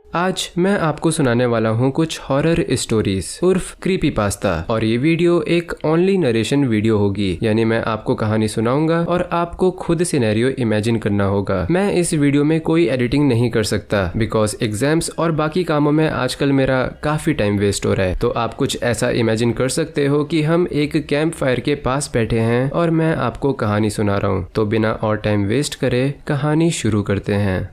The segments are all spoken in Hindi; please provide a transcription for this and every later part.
आज मैं आपको सुनाने वाला हूँ कुछ हॉरर स्टोरीज उर्फ क्रीपी पास्ता। और ये वीडियो एक ओनली नरेशन वीडियो होगी, यानी मैं आपको कहानी सुनाऊंगा और आपको खुद सिनेरियो इमेजिन करना होगा। मैं इस वीडियो में कोई एडिटिंग नहीं कर सकता बिकॉज एग्जाम्स और बाकी कामों में आजकल मेरा काफी टाइम वेस्ट हो रहा है। तो आप कुछ ऐसा इमेजिन कर सकते हो कि हम एक कैंप फायर के पास बैठे हैं और मैं आपको कहानी सुना रहा हूँ। तो बिना और टाइम वेस्ट करे कहानी शुरू करते हैं।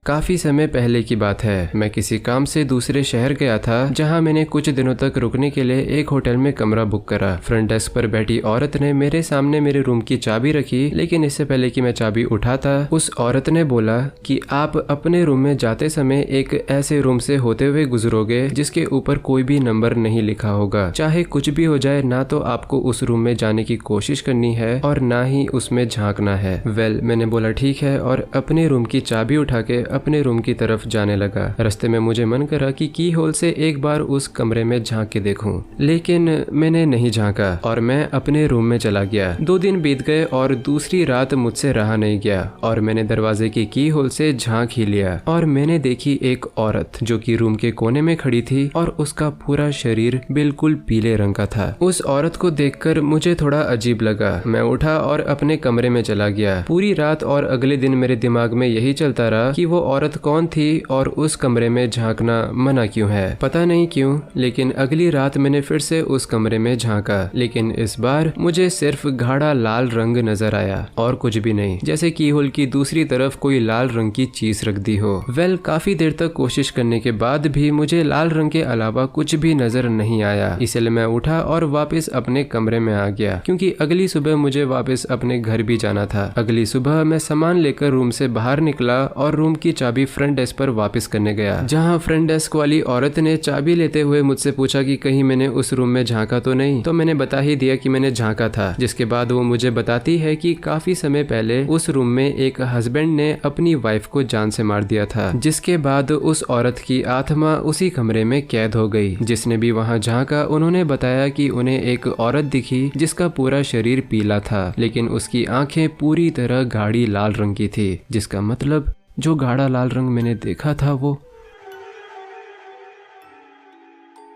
काफी समय पहले की बात है। मैं किसी काम से दूसरे शहर गया था, जहां मैंने कुछ दिनों तक रुकने के लिए एक होटल में कमरा बुक करा। फ्रंट डेस्क पर बैठी औरत ने मेरे सामने मेरे रूम की चाबी रखी, लेकिन इससे पहले कि मैं चाबी उठाता, उस औरत ने बोला कि आप अपने रूम में जाते समय एक ऐसे रूम से होते हुए गुजरोगे जिसके ऊपर कोई भी नंबर नहीं लिखा होगा। चाहे कुछ भी हो जाए, ना तो आपको उस रूम में जाने की कोशिश करनी है और ना ही उसमें झांकना है। मैंने बोला ठीक है, और अपने रूम की चाबी उठा के अपने रूम की तरफ जाने लगा। रास्ते में मुझे मन करा कि की होल से एक बार उस कमरे में झांक के देखूं, लेकिन मैंने नहीं झांका और मैं अपने रूम में चला गया। 2 दिन बीत गए और दूसरी रात मुझसे रहा नहीं गया और मैंने दरवाजे की होल से झांक ही लिया और मैंने देखी एक औरत जो कि रूम के कोने में खड़ी थी और उसका पूरा शरीर बिल्कुल पीले रंग का था। उस औरत को देखकर मुझे थोड़ा अजीब लगा। मैं उठा और अपने कमरे में चला गया। पूरी रात और अगले दिन मेरे दिमाग में यही चलता रहा कि वो औरत कौन थी और उस कमरे में झांकना मना क्यों है। पता नहीं क्यों, लेकिन अगली रात मैंने फिर से उस कमरे में झांका, लेकिन इस बार मुझे सिर्फ गाढ़ा लाल रंग नजर आया और कुछ भी नहीं, जैसे की होल की दूसरी तरफ कोई लाल रंग की चीज रख दी हो। काफी देर तक कोशिश करने के बाद भी मुझे लाल रंग के अलावा कुछ भी नजर नहीं आया। इसलिए मैं उठा और वापस अपने कमरे में आ गया, क्योंकि अगली सुबह मुझे वापस अपने घर भी जाना था। अगली सुबह मैं सामान लेकर रूम से बाहर निकला और रूम की चाबी फ्रंट डेस्क पर वापस करने गया, जहां फ्रंट डेस्क वाली औरत ने चाबी लेते हुए मुझसे पूछा कि कहीं मैंने उस रूम में झांका तो नहीं। तो मैंने बता ही दिया कि मैंने झांका था, जिसके बाद वो मुझे बताती है कि काफी समय पहले उस रूम में एक हस्बैंड ने अपनी वाइफ को जान से मार दिया था, जिसके बाद उस औरत की आत्मा उसी कमरे में कैद हो गई। जिसने भी वहां झांका, उन्होंने बताया कि उन्हें एक औरत दिखी जिसका पूरा शरीर पीला था, लेकिन उसकी आंखें पूरी तरह गाढ़ी लाल रंग की थी, जिसका मतलब जो गाढ़ा लाल रंग मैंने देखा था वो।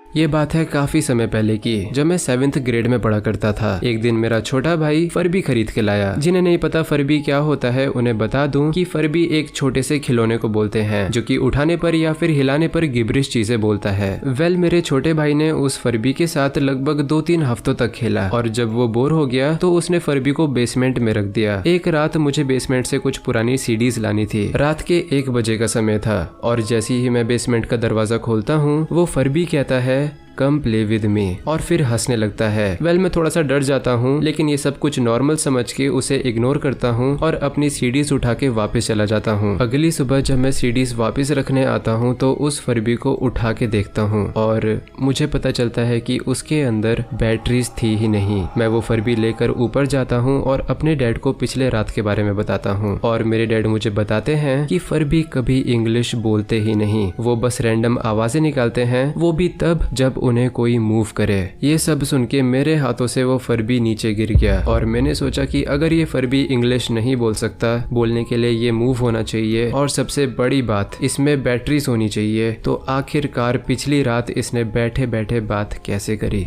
ये बात है काफी समय पहले की, जब मैं 7th ग्रेड में पढ़ा करता था। एक दिन मेरा छोटा भाई फरबी खरीद के लाया। जिन्हें नहीं पता फरबी क्या होता है, उन्हें बता दूं कि फरबी एक छोटे से खिलौने को बोलते हैं जो कि उठाने पर या फिर हिलाने पर गिब्रिश चीजें बोलता है। मेरे छोटे भाई ने उस फरबी के साथ लगभग 2-3 हफ्तों तक खेला और जब वो बोर हो गया तो उसने फरबी को बेसमेंट में रख दिया। एक रात मुझे बेसमेंट से कुछ पुरानी सीडीज लानी थी। रात के 1 बजे का समय था और जैसे ही मैं बेसमेंट का दरवाजा खोलता हूँ, वो फरबी कहता है कम प्ले विद मी, और फिर हंसने लगता है। मैं थोड़ा सा डर जाता हूँ, लेकिन ये सब कुछ नॉर्मल समझ के उसे इग्नोर करता हूँ और अपनी सीडीज उठा के वापस चला जाता हूँ। अगली सुबह जब मैं सीडीज वापस रखने आता हूँ तो उस फरबी को उठा के देखता हूँ और मुझे पता चलता है कि उसके अंदर बैटरीज थी ही नहीं। मैं वो फरबी लेकर ऊपर जाता हूँ और अपने डैड को पिछले रात के बारे में बताता हूँ और मेरे डैड मुझे बताते हैं कि फरबी कभी इंग्लिश बोलते ही नहीं, वो बस रैंडम आवाजें निकालते हैं, वो भी तब जब उन्हें कोई मूव करे। ये सब सुन के मेरे हाथों से वो फरबी नीचे गिर गया और मैंने सोचा कि अगर ये फरबी इंग्लिश नहीं बोल सकता, बोलने के लिए ये मूव होना चाहिए और सबसे बड़ी बात इसमें बैटरीज होनी चाहिए, तो आखिरकार पिछली रात इसने बैठे बैठे बात कैसे करी।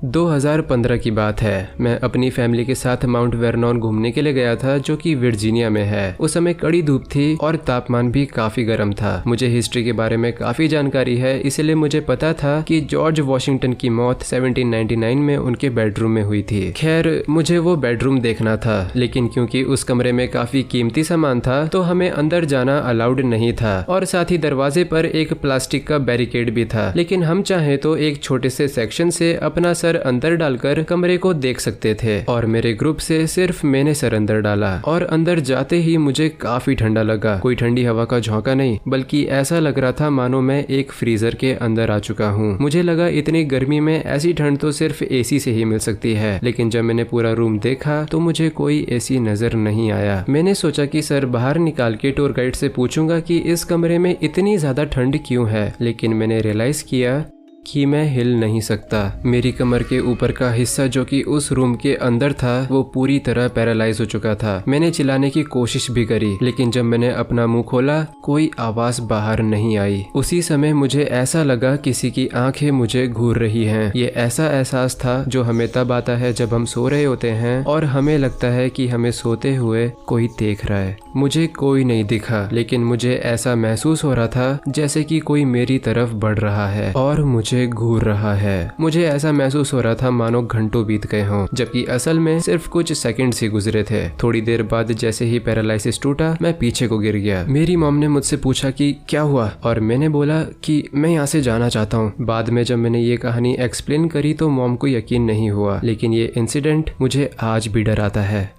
2015 की बात है। मैं अपनी फैमिली के साथ माउंट वेरनॉन घूमने के लिए गया था, जो कि वर्जीनिया में है। उस समय कड़ी धूप थी और तापमान भी काफी गर्म था। मुझे हिस्ट्री के बारे में काफी जानकारी है, इसलिए मुझे पता था कि जॉर्ज वॉशिंगटन की मौत 1799 में उनके बेडरूम में हुई थी। खैर, मुझे वो बेडरूम देखना था, लेकिन क्योंकि उस कमरे में काफी कीमती सामान था तो हमें अंदर जाना अलाउड नहीं था और साथ ही दरवाजे पर एक प्लास्टिक का बैरिकेड भी था। लेकिन हम चाहे तो एक छोटे से सेक्शन से अपना सर अंदर डालकर कमरे को देख सकते थे और मेरे ग्रुप से सिर्फ मैंने सर अंदर डाला और अंदर जाते ही मुझे काफी ठंडा लगा। कोई ठंडी हवा का झोंका नहीं, बल्कि ऐसा लग रहा था मानो मैं एक फ्रीजर के अंदर आ चुका हूँ। मुझे लगा इतनी गर्मी में ऐसी ठंड तो सिर्फ एसी से ही मिल सकती है, लेकिन जब मैंने पूरा रूम देखा तो मुझे कोई एसी नजर नहीं आया। मैंने सोचा कि सर बाहर निकाल के टूर गाइड से पूछूंगा कि इस कमरे में इतनी ज्यादा ठंड क्यों है, लेकिन मैंने रियलाइज किया कि मैं हिल नहीं सकता। मेरी कमर के ऊपर का हिस्सा जो कि उस रूम के अंदर था वो पूरी तरह पैरालाइज हो चुका था। मैंने चिल्लाने की कोशिश भी करी, लेकिन जब मैंने अपना मुंह खोला कोई आवाज बाहर नहीं आई। उसी समय मुझे ऐसा लगा किसी की आंखें मुझे घूर रही हैं। ये ऐसा एहसास था जो हमें तब आता है जब हम सो रहे होते हैं और हमें लगता है कि हमें सोते हुए कोई देख रहा है। मुझे कोई नहीं दिखा, लेकिन मुझे ऐसा महसूस हो रहा था जैसे कि कोई मेरी तरफ बढ़ रहा है और मुझे घूर रहा है। मुझे ऐसा महसूस हो रहा था मानो घंटों बीत गए हों, जबकि असल में सिर्फ कुछ सेकंड ही गुजरे थे। थोड़ी देर बाद जैसे ही पैरालिसिस टूटा मैं पीछे को गिर गया। मेरी मॉम ने मुझसे पूछा कि क्या हुआ, और मैंने बोला कि मैं यहाँ से जाना चाहता हूँ। बाद में जब मैंने ये कहानी एक्सप्लेन करी तो मॉम को यकीन नहीं हुआ, लेकिन ये इंसिडेंट मुझे आज भी डराता है।